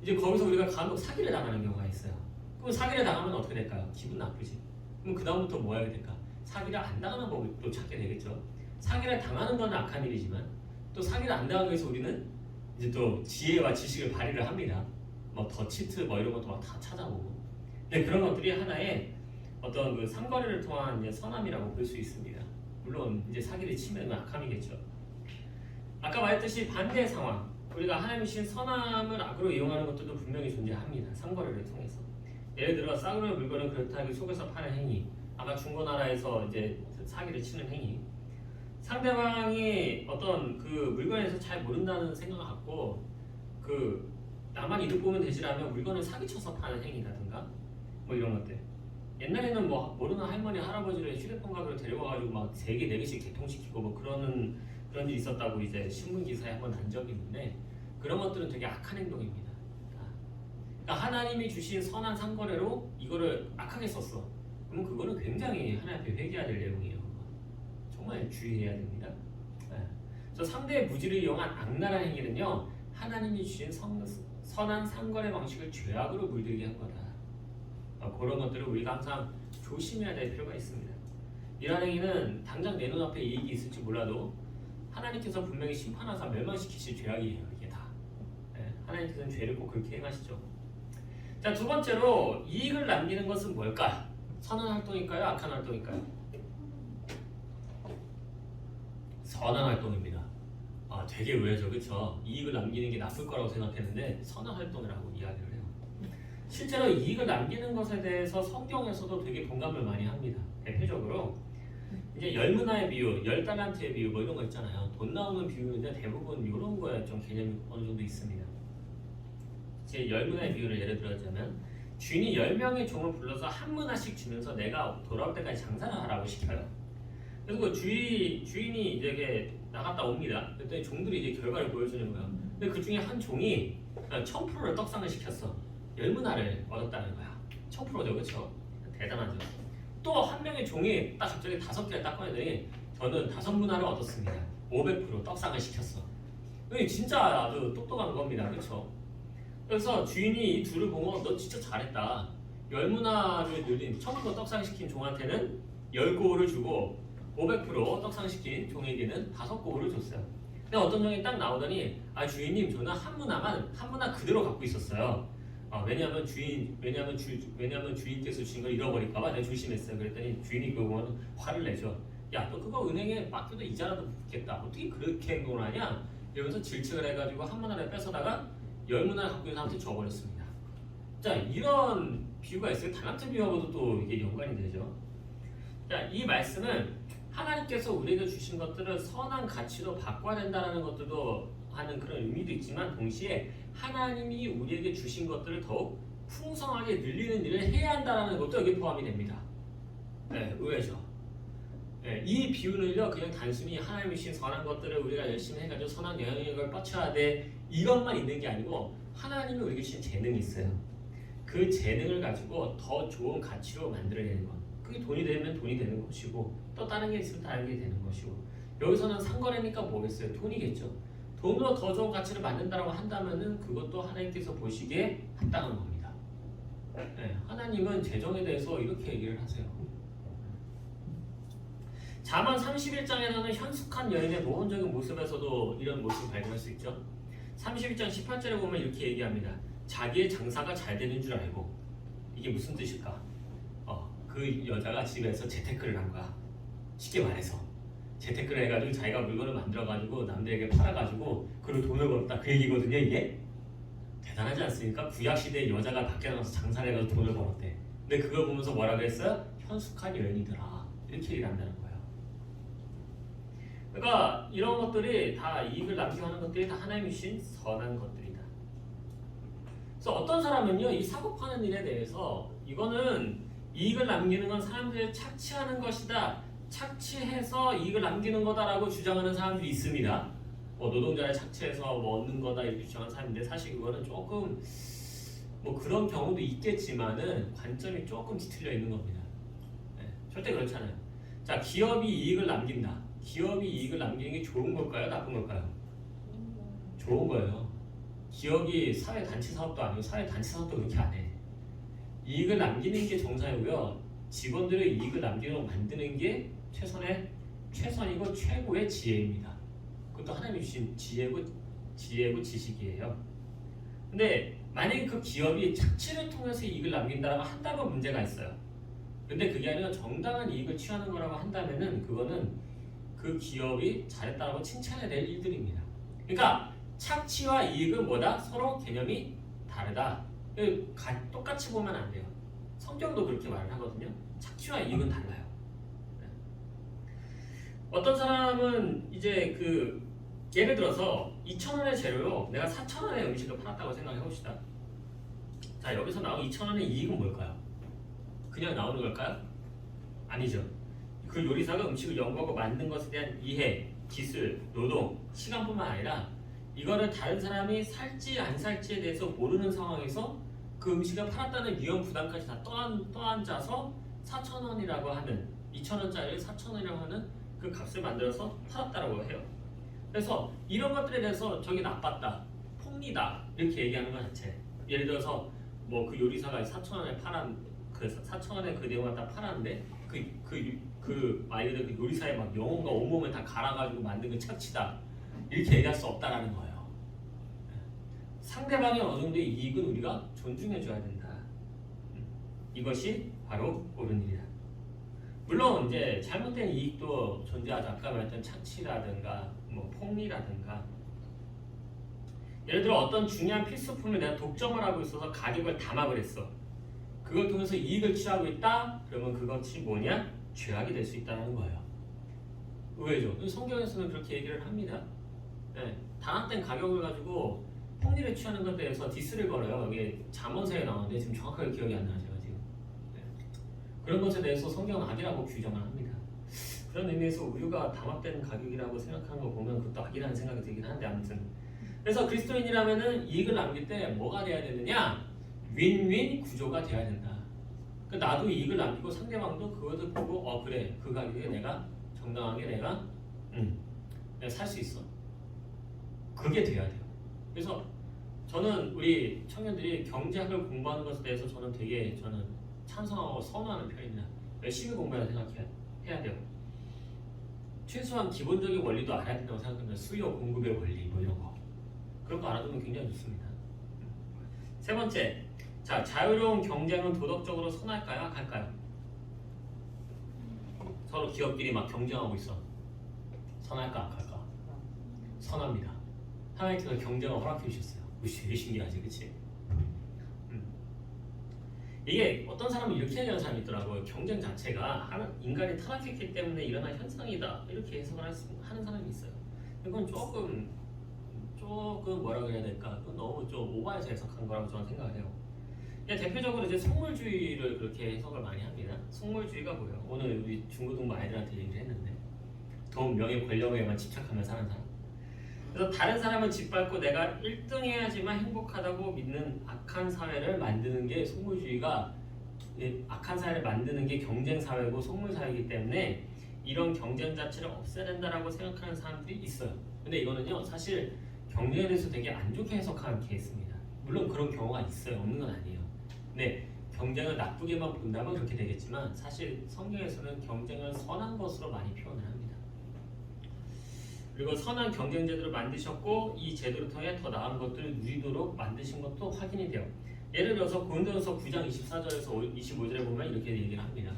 A: 이제 거기서 우리가 간혹 사기를 당하는 경우가 있어요. 그럼 사기를 당하면 어떻게 될까요? 기분 나쁘지. 그럼 그 다음부터 뭐 해야 될까? 사기를 안 당하는 법을 또 찾게 되겠죠. 사기를 당하는 건 악한 일이지만 또 사기를 안 당하기 위해서 우리는 이제 또 지혜와 지식을 발휘를 합니다. 뭐 더치트 뭐 이런 것도 막 다 찾아보고. 네, 그런 것들이 하나의 어떤 그 상거래를 통한 이제 선함이라고 볼 수 있습니다. 물론 이제 사기를 치면 악함이겠죠. 아까 말했듯이 반대 상황, 우리가 하나님이 주신 선함을 악으로 이용하는 것들도 분명히 존재합니다. 상거래를 통해서. 예를 들어 싸구려 물건을 그렇다기 속에서 파는 행위, 아까 중고나라에서 이제 사기를 치는 행위. 상대방이 어떤 그 물건에 대해서 잘 모른다는 생각을 갖고 그 나만 이득 보면 되지라면 물건을 사기쳐서 파는 행위라든가 뭐 이런 것들. 옛날에는 뭐 모르는 할머니 할아버지를 휴대폰 가게로 데려와가지고 막 3개 4개씩 개통시키고 뭐 그런 일이 있었다고 이제 신문 기사에 한번 난 적이 있는데 그런 것들은 되게 악한 행동입니다. 그러니까 하나님이 주신 선한 상거래로 이거를 악하게 썼어. 그러면 그거는 굉장히 하나님 앞에 회개해야 될 내용이에요. 정말 주의해야 됩니다. 그래서 상대의 무지를 이용한 악랄한 행위는요, 하나님이 주신 선한 상거래 방식을 죄악으로 물들게 한 거다. 그런 것들을 우리가 항상 조심해야 될 필요가 있습니다. 이런 행위는 당장 내 눈앞에 이익이 있을지 몰라도 하나님께서 분명히 심판하사 멸망시키실 죄악이에요. 이게 다. 하나님께서는 죄를 꼭 그렇게 행하시죠. 자, 두 번째로 이익을 남기는 것은 뭘까? 선한 활동일까요? 악한 활동일까요? 선한 활동입니다. 되게 의외죠, 그렇죠? 이익을 남기는 게 나쁠 거라고 생각했는데 선한 활동이라고 이야기를 해요. 실제로 이익을 남기는 것에 대해서 성경에서도 되게 공감을 많이 합니다. 대표적으로 이제 10문화의 비유, 10달란트의 비유 뭐 이런 거 있잖아요. 돈 나오는 비유인데 대부분 이런 거에 좀 개념이 어느 정도 있습니다. 제 10문화의 비유를 예를 들어자면 주인이 10명의 종을 불러서 한 문화씩 주면서 내가 돌아올 때까지 장사를 하라고 시켜요. 그래서 그 주인이 이제 나갔다 옵니다. 그랬더니 종들이 이제 결과를 보여주는 거예요. 근데 그 중에 한 종이 1000%를 떡상을 시켰어. 10문화를 얻었다는 거야. 1000%죠, 그렇죠? 대단하죠. 또 한 명의 종이 딱 갑자기 5개를 딱 꺼내더니 저는 5문화를 얻었습니다. 500% 떡상을 시켰어. 진짜 아주 똑똑한 겁니다, 그렇죠? 그래서 주인이 이 둘을 보고 너 진짜 잘했다. 10문화를 늘린 1000% 떡상시킨 종한테는 10고울을 주고 500% 떡상시킨 종에게는 5고울을 줬어요. 근데 어떤 종이 딱 나오더니 주인님 저는 한 문화 그대로 갖고 있었어요. 왜냐하면 주인께서 주신 걸 잃어버릴까봐 내가 조심했어요. 그랬더니 주인이 그거 화를 내죠. 야, 너 그거 은행에 맡겨도 이자라도 붙겠다. 어떻게 그렇게 행동을 하냐? 이러면서 질책을 해가지고 한 문화를 뺏어다가 10문화를 갖고 있는 사람한테 줘버렸습니다. 자, 이런 비유가 있어요. 달란트 비유하고도 또 이게 연관이 되죠. 자, 이 말씀은 하나님께서 우리에게 주신 것들을 선한 가치로 바꿔야 된다는 것들도 하는 그런 의미도 있지만 동시에 하나님이 우리에게 주신 것들을 더욱 풍성하게 늘리는 일을 해야 한다는 것도 여기 포함이 됩니다. 의외죠. 이 비유는요 그냥 단순히 하나님이 주신 선한 것들을 우리가 열심히 해가지고 선한 영향력을 뻗쳐야 돼 이것만 있는 게 아니고 하나님이 우리에게 주신 재능이 있어요. 그 재능을 가지고 더 좋은 가치로 만들어내는 것. 그게 돈이 되면 돈이 되는 것이고 또 다른 게 있으면 다른 게 되는 것이고 여기서는 상거래니까 뭐겠어요? 돈이겠죠. 돈으로 더 좋은 가치를 만든다고 한다면은 그것도 하나님께서 보시기에 합당한 겁니다. 하나님은 재정에 대해서 이렇게 얘기를 하세요. 잠언 31장에서는 현숙한 여인의 모범적인 모습에서도 이런 모습을 발견할 수 있죠. 31장 18절에 보면 이렇게 얘기합니다. 자기의 장사가 잘 되는 줄 알고. 이게 무슨 뜻일까? 그 여자가 집에서 재테크를 한 거야. 쉽게 말해서 재테크를 해가지고 자기가 물건을 만들어가지고 남들에게 팔아가지고 그리고 돈을 벌었다 그 얘기거든요. 이게 대단하지 않습니까? 구약시대에 여자가 밖에 나가서 장사를 해가지고 돈을 벌었대. 근데 그걸 보면서 뭐라 그랬어요? 현숙한 여인이더라 이렇게 얘기를 한다는 거예요. 그러니까 이런 것들이 다 이익을 남기고 하는 것들이 다 하나님이 주신 선한 것들이다. 그래서 어떤 사람은요 이 사고 파는 일에 대해서 이거는 이익을 남기는 건 사람들이 착취하는 것이다, 착취해서 이익을 남기는 거다라고 주장하는 사람들이 있습니다. 노동자를 착취해서 뭐 얻는 거다 이렇게 주장하는 사람인데 사실 그거는 조금 뭐 그런 경우도 있겠지만은 관점이 조금 뒤틀려 있는 겁니다. 네, 절대 그렇잖아요. 자, 기업이 이익을 남긴다. 기업이 이익을 남기는 게 좋은 걸까요? 나쁜 걸까요? 좋은 거예요. 기업이 사회단체 사업도 아니고 사회단체 사업도 그렇게 안 해. 이익을 남기는 게 정상이고요. 직원들의 이익을 남기도록 만드는 게 최선이고 최고의 지혜입니다. 그것도 하나님이 주신 지혜고 지식이에요. 근데 만약에 그 기업이 착취를 통해서 이익을 남긴다고 한다면 문제가 있어요. 근데 그게 아니라 정당한 이익을 취하는 거라고 한다면은 그거는 그 기업이 잘했다고 칭찬해야 될 일들입니다. 그러니까 착취와 이익은 뭐다? 서로 개념이 다르다. 똑같이 보면 안 돼요. 성경도 그렇게 말을 하거든요. 착취와 이익은 달라요. 어떤 사람은 이제 예를 들어서 2,000원의 재료로 내가 4,000원의 음식을 팔았다고 생각해 봅시다. 자, 여기서 나온 2,000원의 이익은 뭘까요? 그냥 나오는 걸까요? 아니죠. 그 요리사가 음식을 연구하고 만든 것에 대한 이해, 기술, 노동, 시간뿐만 아니라 이거를 다른 사람이 살지 안 살지에 대해서 모르는 상황에서 그 음식을 팔았다는 위험 부담까지 다 떠안자서 4,000원이라고 하는 2,000원짜리를 4,000원이라고 하는 그 값을 만들어서 팔았다라고 해요. 그래서 이런 것들에 대해서 저게 나빴다, 폭리다 이렇게 얘기하는 것 자체. 예를 들어서 뭐 그 요리사가 4,000원에 그 4,000원에 그 내용을 다 팔았는데 말 그대로 그 요리사의 막 영혼과 온몸을 다 갈아가지고 만든 그 착취다 이렇게 얘기할 수 없다라는 거예요. 상대방의 어느 정도의 이익은 우리가 존중해줘야 된다. 이것이 바로 옳은 일이다. 물론 이제 잘못된 이익도 존재하죠. 아까 말했던 착취라든가 뭐 폭리라든가. 예를 들어 어떤 중요한 필수품을 내가 독점을 하고 있어서 가격을 담합을 했어. 그걸 통해서 이익을 취하고 있다? 그러면 그것이 뭐냐? 죄악이 될 수 있다는 거예요. 의외죠. 성경에서는 그렇게 얘기를 합니다. 네, 단합된 가격을 가지고 폭리를 취하는 것에 대해서 디스를 걸어요. 여기 잠언서에 나오는데 지금 정확하게 기억이 안 나요. 제가 지금. 네. 그런 것에 대해서 성경은 악이라고 규정을 합니다. 그런 의미에서 우유가 담합된 가격이라고 생각하는 거 보면 그것도 악이라는 생각이 들긴 한데 아무튼 그래서 그리스도인이라면은 이익을 남길 때 뭐가 돼야 되느냐? 윈윈 구조가 돼야 된다. 그러니까 나도 이익을 남기고 상대방도 그것을 보고 그래 그 가격에 내가 정당하게 내가 살 수 있어. 그게 돼야 돼요. 그래서 저는 우리 청년들이 경제학을 공부하는 것에 대해서 저는 찬성하고 선호하는 편입니다. 열심히 공부해야 해야 돼요. 최소한 기본적인 원리도 알아야 된다고 생각합니다. 수요 공급의 원리 뭐 이런 거 그런 거 알아두면 굉장히 좋습니다. 세 번째, 자 자유로운 경쟁은 도덕적으로 선할까요? 악할까요? 서로 기업끼리 막 경쟁하고 있어. 선할까 악할까? 선합니다. 하나님께서 경쟁을 허락해 주셨어요. 되게 신기하지, 그치? 이게 어떤 사람은 이렇게 얘기하는 사람이 있더라고요. 경쟁 자체가 인간이 타락했기 때문에 일어난 현상이다 이렇게 해석을 하는 사람이 있어요. 이건 조금 뭐라 그래야 될까? 너무 좀 오버해서 해석한 거라고 저는 생각을 해요. 대표적으로 이제 속물주의를 그렇게 해석을 많이 합니다. 속물주의가 뭐예요? 오늘 우리 중고등부 아이들한테 얘기를 했는데 돈, 명예, 권력에만 집착하며 사는 사람. 그래서 다른 사람을 짓밟고 내가 1등 해야지만 행복하다고 믿는 악한 사회를 만드는 게 속물주의가 악한 사회를 만드는 게 경쟁사회고 속물사회이기 때문에 이런 경쟁 자체를 없애야 된다라고 생각하는 사람들이 있어요. 근데 이거는요 사실 경쟁에 대해서 되게 안 좋게 해석하는 케이스입니다. 물론 그런 경우가 있어요. 없는 건 아니에요. 근데 경쟁을 나쁘게만 본다면 그렇게 되겠지만 사실 성경에서는 경쟁을 선한 것으로 많이 표현을 합니다. 그리고 선한 경쟁 제도를 만드셨고 이 제도를 통해 더 나은 것들을 누리도록 만드신 것도 확인이 돼요. 예를 들어서 고린도전서 9장 24절에서 25절에 보면 이렇게 얘기를 합니다.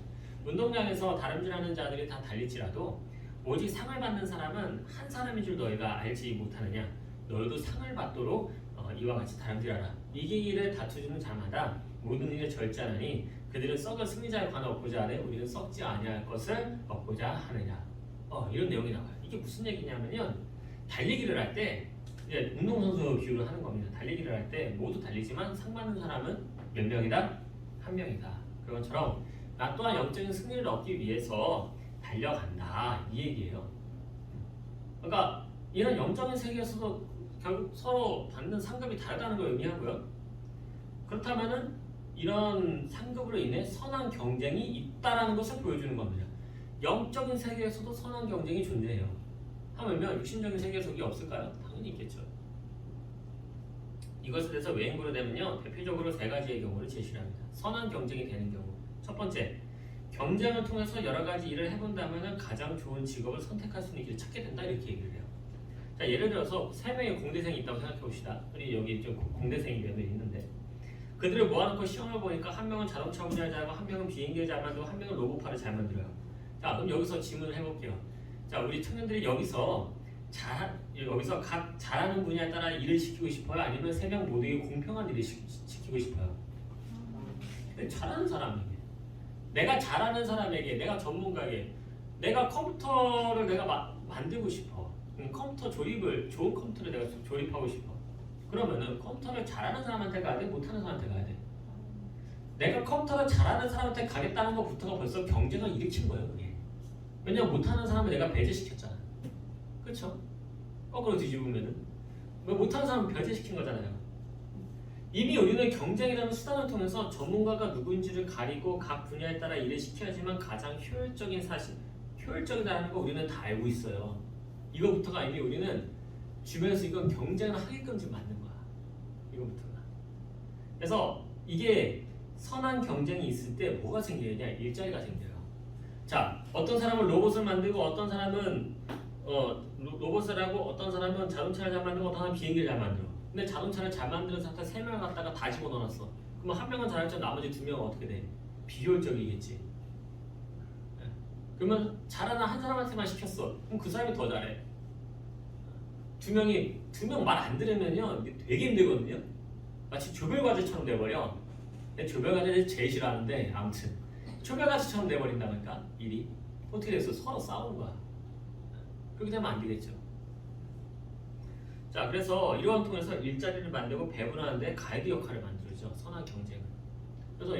A: 운동장에서 다름질하는 자들이 다 달릴지라도 오직 상을 받는 사람은 한 사람인 줄 너희가 알지 못하느냐. 너희도 상을 받도록 이와 같이 다름질하라. 이기기를 다투주는 자마다 모든 일에 절제하니 그들은 썩을 승리자에 관하 얻고자 하되 우리는 썩지 아니할 것을 얻고자 하느냐. 이런 내용이 나와요. 이게 무슨 얘기냐면요. 달리기를 할 때 운동선수 비유를 하는 겁니다. 달리기를 할 때 모두 달리지만 상 받는 사람은 몇 명이다? 한 명이다. 그런 것처럼 나 또한 영적인 승리를 얻기 위해서 달려간다. 이 얘기예요. 그러니까 이런 영적인 세계에서도 결국 서로 받는 상급이 다르다는 걸 의미하고요. 그렇다면은 이런 상급으로 인해 선한 경쟁이 있다라는 것을 보여주는 겁니다. 영적인 세계에서도 선한 경쟁이 존재해요. 하물며 육신적인 세계에서 그게 없을까요? 당연히 있겠죠. 이것에 대해서 왜 연구를 되면요, 대표적으로 세 가지의 경우를 제시를 합니다. 선한 경쟁이 되는 경우. 첫 번째, 경쟁을 통해서 여러 가지 일을 해본다면 가장 좋은 직업을 선택할 수 있는 길을 찾게 된다, 이렇게 얘기를 해요. 자, 예를 들어서 3명의 공대생이 있다고 생각해 봅시다. 우리 여기 좀 공대생이 몇 명 있는데, 그들을 모아놓고 시험을 보니까 한 명은 자동차 분야를 잘하고 한 명은 비행기를 잘 만들고 한 명은 로봇파를 잘 만들어요. 자, 그럼 여기서 질문을 해볼게요. 자, 우리 청년들이 여기서 각 잘하는 분야에 따라 일을 시키고 싶어요? 아니면 3명 모두에게 공평한 일을 시키고 싶어요? 잘하는 사람에게, 내가 잘하는 사람에게, 내가 전문가에게, 내가 컴퓨터를 내가 만들고 싶어. 컴퓨터 조립을, 좋은 컴퓨터를 내가 조립하고 싶어. 그러면은 컴퓨터를 잘하는 사람한테 가야 돼? 못하는 사람한테 가야 돼? 내가 컴퓨터를 잘하는 사람한테 가겠다는 것부터가 벌써 경쟁을 일으킨 거예요, 그게. 왜냐면 못하는 사람을 내가 배제시켰잖아. 그렇죠? 거꾸로 뒤집으면은 못하는 사람은 배제시킨 거잖아요. 이미 우리는 경쟁이라는 수단을 통해서 전문가가 누구인지를 가리고 각 분야에 따라 일을 시켜야지만 가장 효율적이다라는 거 우리는 다 알고 있어요. 이거부터가 이미 우리는 주변에서 이건 경쟁을 하게끔 좀 만든 거야. 이거부터가. 그래서 이게 선한 경쟁이 있을 때 뭐가 생기느냐? 일자리가 생겨요. 자, 어떤 사람은 로봇을 만들고 어떤 사람은 로봇을 하고 어떤 사람은 자동차를 잘 만들고 어떤 사람은 비행기를 잘 만들어. 근데 자동차를 잘 만드는 상태 3명을 갖다가 다 집어넣어놨어. 그러면 한 명은 잘할지 나머지 2명은 어떻게 돼? 비효율적이겠지. 그러면 잘하는 한 사람한테만 시켰어. 그럼 그 사람이 더 잘해. 2명 말 안 들으면요 되게 힘들거든요. 마치 조별과제처럼 돼버려. 조별과제를 제일 싫어하는데 아무튼 조별과제처럼 돼버린다니까 일이. 어떻게 됐어? 서로 싸우는 거야. 그렇게 되면 안 되겠죠. 자, 그래서 이러한 통해서 일자리를 만들고 배분하는데 가이드 역할을 만들죠. 선한 경쟁은. 그래서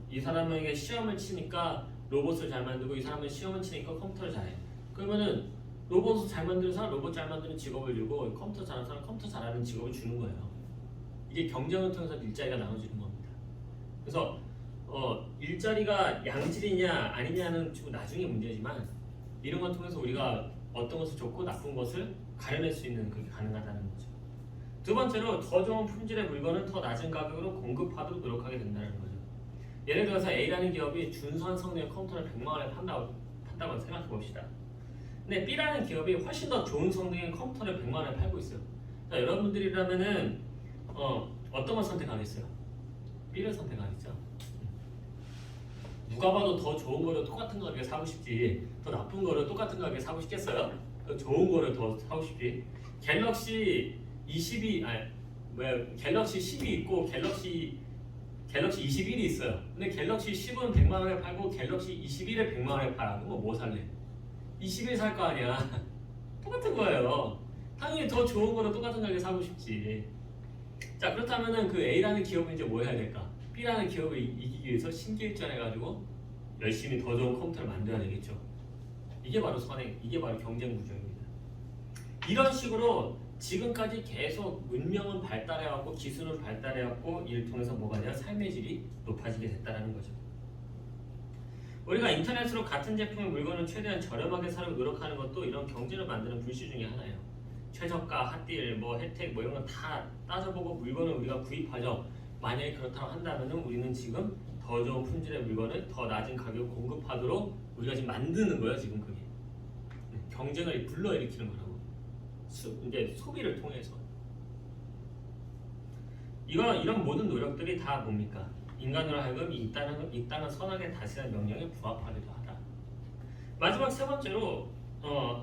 A: 이 사람에게 시험을 치니까 로봇을 잘 만들고 이 사람은 시험을 치니까 컴퓨터를 잘해. 그러면은 로봇을 잘 만드는 사람 로봇 잘 만드는 직업을 주고 컴퓨터 잘하는 사람 컴퓨터 잘하는 직업을 주는 거예요. 이게 경쟁을 통해서 일자리가 나눠지는 겁니다. 그래서 일자리가 양질이냐 아니냐는 좀 나중에 문제지만 이런 걸 통해서 우리가 어떤 것을 좋고 나쁜 것을 가려낼 수 있는 그게 가능하다는 거죠. 두 번째로 더 좋은 품질의 물건은 더 낮은 가격으로 공급하도록 노력하게 된다는 거죠. 예를 들어서 A라는 기업이 준수한 성능의 컴퓨터를 100만 원에 판다고 생각해 봅시다. 근데 B라는 기업이 훨씬 더 좋은 성능의 컴퓨터를 100만 원에 팔고 있어요. 자, 여러분들이라면은 어떤 걸 선택하겠어요? B를 선택하겠죠. 누가 봐도 더 좋은 거를 똑같은 가격에 사고 싶지 더 나쁜 거를 똑같은 가격에 사고 싶겠어요? 더 좋은 거를 더 사고 싶지. 갤럭시 10이 있고 갤럭시 21이 있어요. 근데 갤럭시 10은 100만 원에 팔고 갤럭시 21을 100만 원에 팔아. 그럼 뭐 살래? 21 살 거 아니야. 똑같은 거예요. 당연히 더 좋은 거를 똑같은 가격에 사고 싶지. 자, 그렇다면은 그 A라는 기업은 이제 뭐 해야 될까? B라는 기업을 이기기 위해서 신기일전해가지고 열심히 더 좋은 컴퓨터를 만들어야 되겠죠. 이게 바로 이게 바로 경쟁 구조입니다. 이런 식으로 지금까지 계속 문명은 발달해왔고 기술은 발달해왔고 이를 통해서 뭐가 돼요? 삶의 질이 높아지게 됐다는 거죠. 우리가 인터넷으로 같은 제품의 물건을 최대한 저렴하게 사려고 노력하는 것도 이런 경쟁을 만드는 불씨 중에 하나예요. 최저가, 핫딜, 혜택 이런 거 다 따져보고 물건을 우리가 구입하죠. 만약에 그렇다고 한다면 우리는 지금 더 좋은 품질의 물건을 더 낮은 가격에 공급하도록 우리가 지금 만드는 거예요. 지금 그게 경쟁을 불러일으키는 거라고. 이제 소비를 통해서 이런 모든 노력들이 다 뭡니까? 인간으로 하여금 이 땅을 선하게 다스리는 명령에 부합하기도 하다. 마지막 세 번째로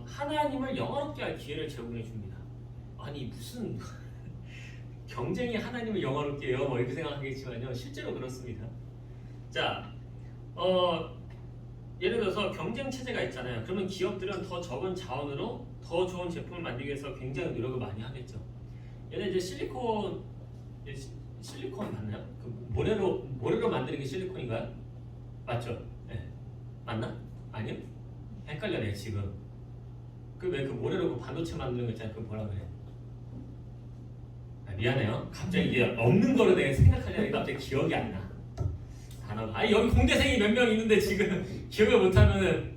A: 하나님을 영화롭게 할 기회를 제공해 줍니다. 아니 무슨 경쟁이 하나님을 영화롭게 해요? 뭐 이렇게 생각하겠지만요, 실제로 그렇습니다. 자, 예를 들어서 경쟁 체제가 있잖아요. 그러면 기업들은 더 적은 자원으로 더 좋은 제품을 만들기 위해서 굉장히 노력을 많이 하겠죠. 얘는 이제 실리콘 맞나요? 그 모래로 만드는 게 실리콘인가요? 맞죠? 네. 맞나? 아니요? 헷갈려요 지금. 그 왜 그 모래로 그 반도체 만드는 거 있잖아요. 그거 뭐라 그래? 미안해요. 갑자기 이게 없는 거로 내가 생각하려니까 갑자기 기억이 안 나. 단어가. 아니 여기 공대생이 몇 명 있는데 지금 기억을 못하면은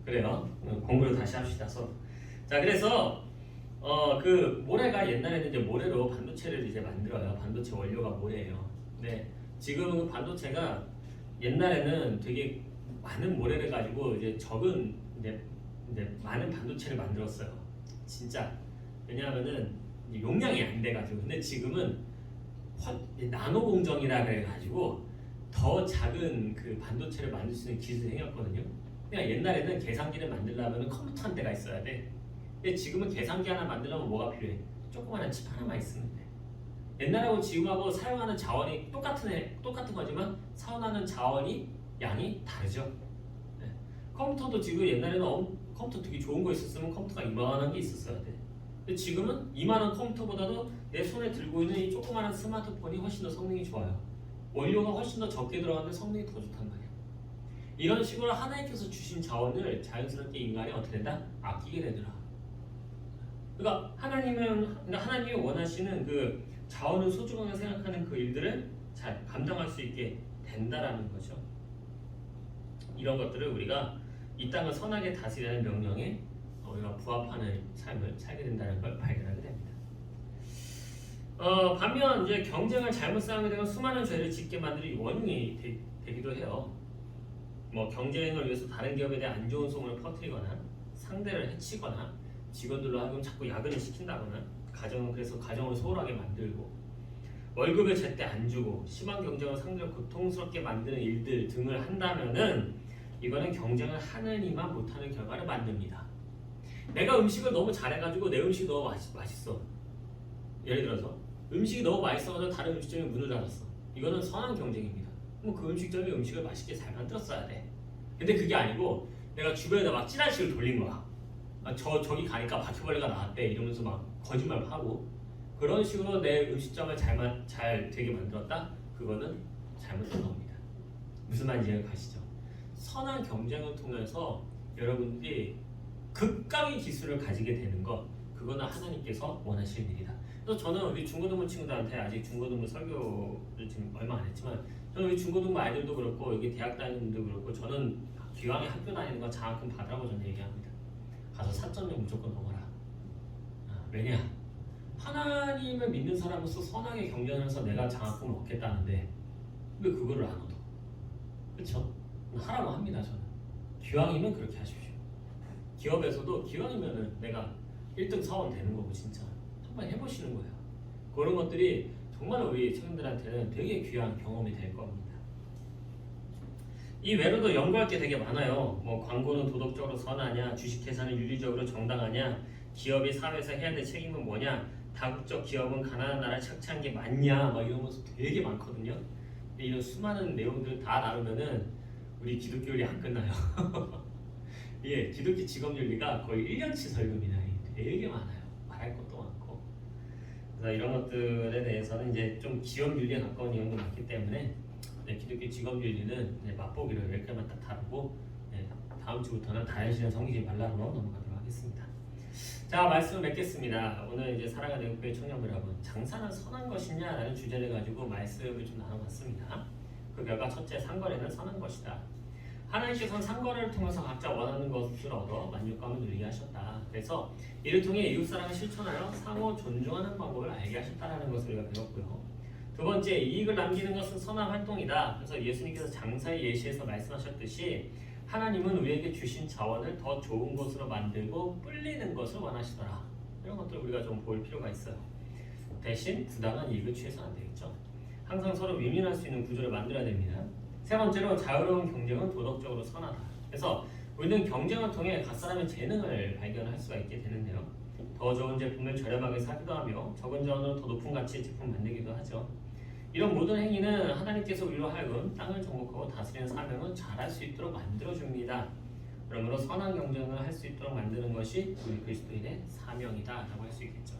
A: 그래요. 공부를 다시 합시다. 자 그래서 그 모래가 옛날에는 이제 모래로 반도체를 이제 만들어요. 반도체 원료가 모래예요. 근데 지금은 그 반도체가 옛날에는 되게 많은 모래를 가지고 이제 적은 이제 많은 반도체를 만들었어요. 진짜. 왜냐하면은 용량이 안 돼가지고. 근데 지금은 나노 공정이라 그래가지고 더 작은 그 반도체를 만들 수 있는 기술이 생겼거든요. 그냥 옛날에는 계산기를 만들려면 컴퓨터 한 대가 있어야 돼. 근데 지금은 계산기 하나 만들려면 뭐가 필요해? 조그마한 칩 하나만 있으면 돼. 옛날하고 지금하고 사용하는 자원이 똑같은 거지만 사용하는 자원이 양이 다르죠. 네. 컴퓨터도 지금 옛날에는 컴퓨터 되게 좋은 거 있었으면 컴퓨터가 이만한 게 있었어야 돼. 근데 지금은 이만한 컴퓨터보다도 내 손에 들고 있는 이 조그마한 스마트폰이 훨씬 더 성능이 좋아요. 원료가 훨씬 더 적게 들어가는데 성능이 더 좋단 말이야. 이런 식으로 하나님께서 주신 자원을 자연스럽게 인간이 어떻게 된다? 아끼게 되더라. 그러니까 하나님이 원하시는 그 자원을 소중하게 생각하는 그 일들을 잘 감당할 수 있게 된다라는 거죠. 이런 것들을 우리가 이 땅을 선하게 다스리라는 명령에 우리가 부합하는 삶을 살게 된다는 걸 발견하게 됩니다. 반면 이제 경쟁을 잘못 쌓게 되면 수많은 죄를 짓게 만드는 원인이 되기도 해요. 뭐 경쟁을 위해서 다른 기업에 대해 안 좋은 소문을 퍼뜨리거나 상대를 해치거나 직원들로 하여금 자꾸 야근을 시킨다거나 그래서 가정을 소홀하게 만들고 월급을 제때 안 주고 심한 경쟁을 상대를 고통스럽게 만드는 일들 등을 한다면은 이거는 경쟁을 하느니만 못하는 결과를 만듭니다. 내가 음식을 너무 잘해가지고 내 음식이 너무 맛있어. 예를 들어서 음식이 너무 맛있어가지고 다른 음식점이 문을 닫았어. 이거는 선한 경쟁입니다. 그럼 그 음식점이 음식을 맛있게 잘 만들었어야 돼. 근데 그게 아니고 내가 주변에다 막 찌라시를 돌린 거야. 저기 가니까 바퀴벌레가 나왔대 이러면서 막 거짓말 하고 그런 식으로 내 음식점을 잘 되게 만들었다? 그거는 잘못된 겁니다. 무슨 말인지 이해가시죠? 선한 경쟁을 통해서 여러분들이 극강의 기술을 가지게 되는 것, 그거는 하나님께서 원하시는 일이다. 그래서 저는 우리 중고등부 친구들한테 아직 중고등부 설교를 지금 얼마 안 했지만 저는 우리 중고등부 아이들도 그렇고 여기 대학 다니는 분도 그렇고 저는 기왕에 학교 다니는 건 장학금 받으라고 저는 얘기합니다. 가서 4.0 무조건 넘어라. 왜냐? 하나님을 믿는 사람으로서 선하게 경쟁해서 내가 장학금을 얻겠다는데 왜 그거를 안 얻어? 그렇죠? 하라고 합니다. 저는 기왕이면 그렇게 하십시오. 기업에서도 기왕이면은 내가 1등 사원 되는 거고 진짜 한번 해보시는 거예요. 그런 것들이 정말 우리 청년들한테는 되게 귀한 경험이 될 겁니다. 이 외로도 연구할 게 되게 많아요. 뭐 광고는 도덕적으로 선하냐, 주식 계산은 윤리적으로 정당하냐, 기업이 사회에서 해야 될 책임은 뭐냐, 다국적 기업은 가난한 나라를 착취한 게 맞냐, 막 이런 것도 되게 많거든요. 근데 이런 수많은 내용들을 다 나누면은 우리 기독교율이 안 끝나요. 예, 기독교 직업윤리가 거의 1년치 설교입니다. 되게 많아요. 말할 것도 많고. 그래서 이런 것들에 대해서는 이제 좀 기업윤리에 가까운 내용도 많기 때문에 기독교 직업윤리는 맛보기로 여기까지만 딱 다루고 다음 주부터는 다현실은 섬기지 말라로 넘어가도록 하겠습니다. 자, 말씀을 맺겠습니다. 오늘 이제 사랑하는 애국교회 청년들 여러분, 장사는 선한 것이냐라는 주제를 가지고 말씀을 좀 나눠봤습니다. 그 결과 첫째, 상거래는 선한 것이다. 하나님께서는 상거래를 통해서 각자 원하는 것을 얻어 만족감을 누리게 하셨다. 그래서 이를 통해 이웃사랑을 실천하여 상호 존중하는 방법을 알게 하셨다는 것을 우리가 배웠고요. 두 번째, 이익을 남기는 것은 선한 활동이다. 그래서 예수님께서 장사의 예시에서 말씀하셨듯이 하나님은 우리에게 주신 자원을 더 좋은 것으로 만들고 불리는 것을 원하시더라. 이런 것들 우리가 좀 볼 필요가 있어요. 대신 부당한 이익을 취해서는 안 되겠죠. 항상 서로 윈윈할 수 있는 구조를 만들어야 됩니다. 세 번째로, 자유로운 경쟁은 도덕적으로 선하다. 그래서 우리는 경쟁을 통해 각 사람의 재능을 발견할 수가 있게 되는데요. 더 좋은 제품을 저렴하게 사기도 하며 적은 자원으로 더 높은 가치의 제품 만들기도 하죠. 이런 모든 행위는 하나님께서 우리로 하여금 땅을 정복하고 다스리는 사명을 잘할 수 있도록 만들어줍니다. 그러므로 선한 경쟁을 할 수 있도록 만드는 것이 우리 그리스도인의 사명이다라고 할 수 있겠죠.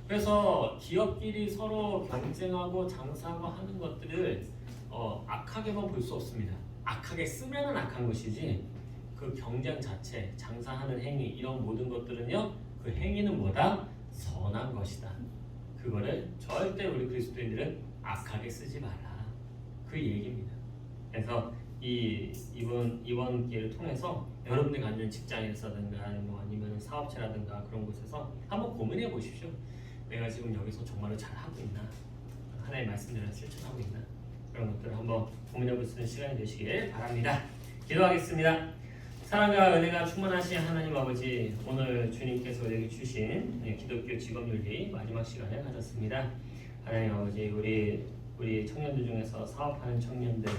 A: 그래서 기업끼리 서로 경쟁하고 장사하고 하는 것들을 악하게만 볼 수 없습니다. 악하게 쓰면은 악한 것이지 그 경쟁 자체, 장사하는 행위 이런 모든 것들은요, 그 행위는 뭐다? 선한 것이다. 그거를 절대 우리 그리스도인들은 악하게 쓰지 마라. 그 얘기입니다. 그래서 이번 기회를 통해서 여러분들이 가는 직장에서든가 아니면 사업체라든가 그런 곳에서 한번 고민해 보십시오. 내가 지금 여기서 정말로 잘하고 있나? 하나의 말씀대로 실천하고 있나? 그런 것들을 한번 고민해 볼 수 있는 시간이 되시길 바랍니다. 기도하겠습니다. 사랑과 은혜가 충만하신 하나님 아버지, 오늘 주님께서 우리에게 주신 기독교 직업윤리 마지막 시간을 가졌습니다. 하나님 아버지, 우리 청년들 중에서 사업하는 청년들,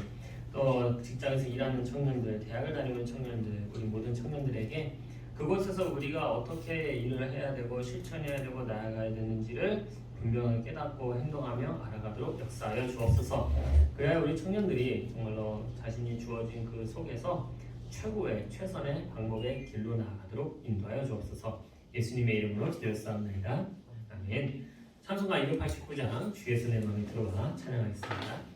A: 또 직장에서 일하는 청년들, 대학을 다니는 청년들, 우리 모든 청년들에게 그곳에서 우리가 어떻게 일을 해야 되고 실천해야 되고 나아가야 되는지를 분명히 깨닫고 행동하며 알아가도록 역사하여 주옵소서. 그래야 우리 청년들이 정말로 자신이 주어진 그 속에서 최고의 최선의 방법의 길로 나아가도록 인도하여 주옵소서. 예수님의 이름으로 기도했사옵나이다. 아멘. 찬송가 289장 주에서 내 마음이 들어와 찬양하겠습니다.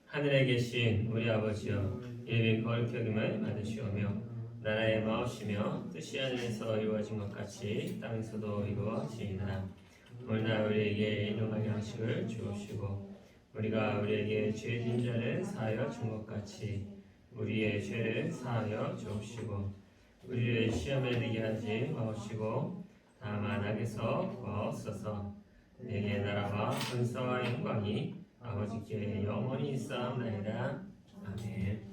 A: 하늘에 계신 우리 아버지여, 이름이 거룩히 여김을 받으시오며 나라의 마옵시며 뜻이 하늘에서 이루어진 것 같이 땅에서도 이루어지이다. 오늘날 우리에게 일용할 양식을 주옵시고 우리가 우리에게 죄진 자를 사하여 준 것 같이 우리의 죄를 사하여 주옵시고 우리를 시험에 들게 하지 마옵시고 다만 악에서 구하옵소서. 내게 나라와 권세와 영광이 아버지께 영원히 있사옵나이다. 아멘.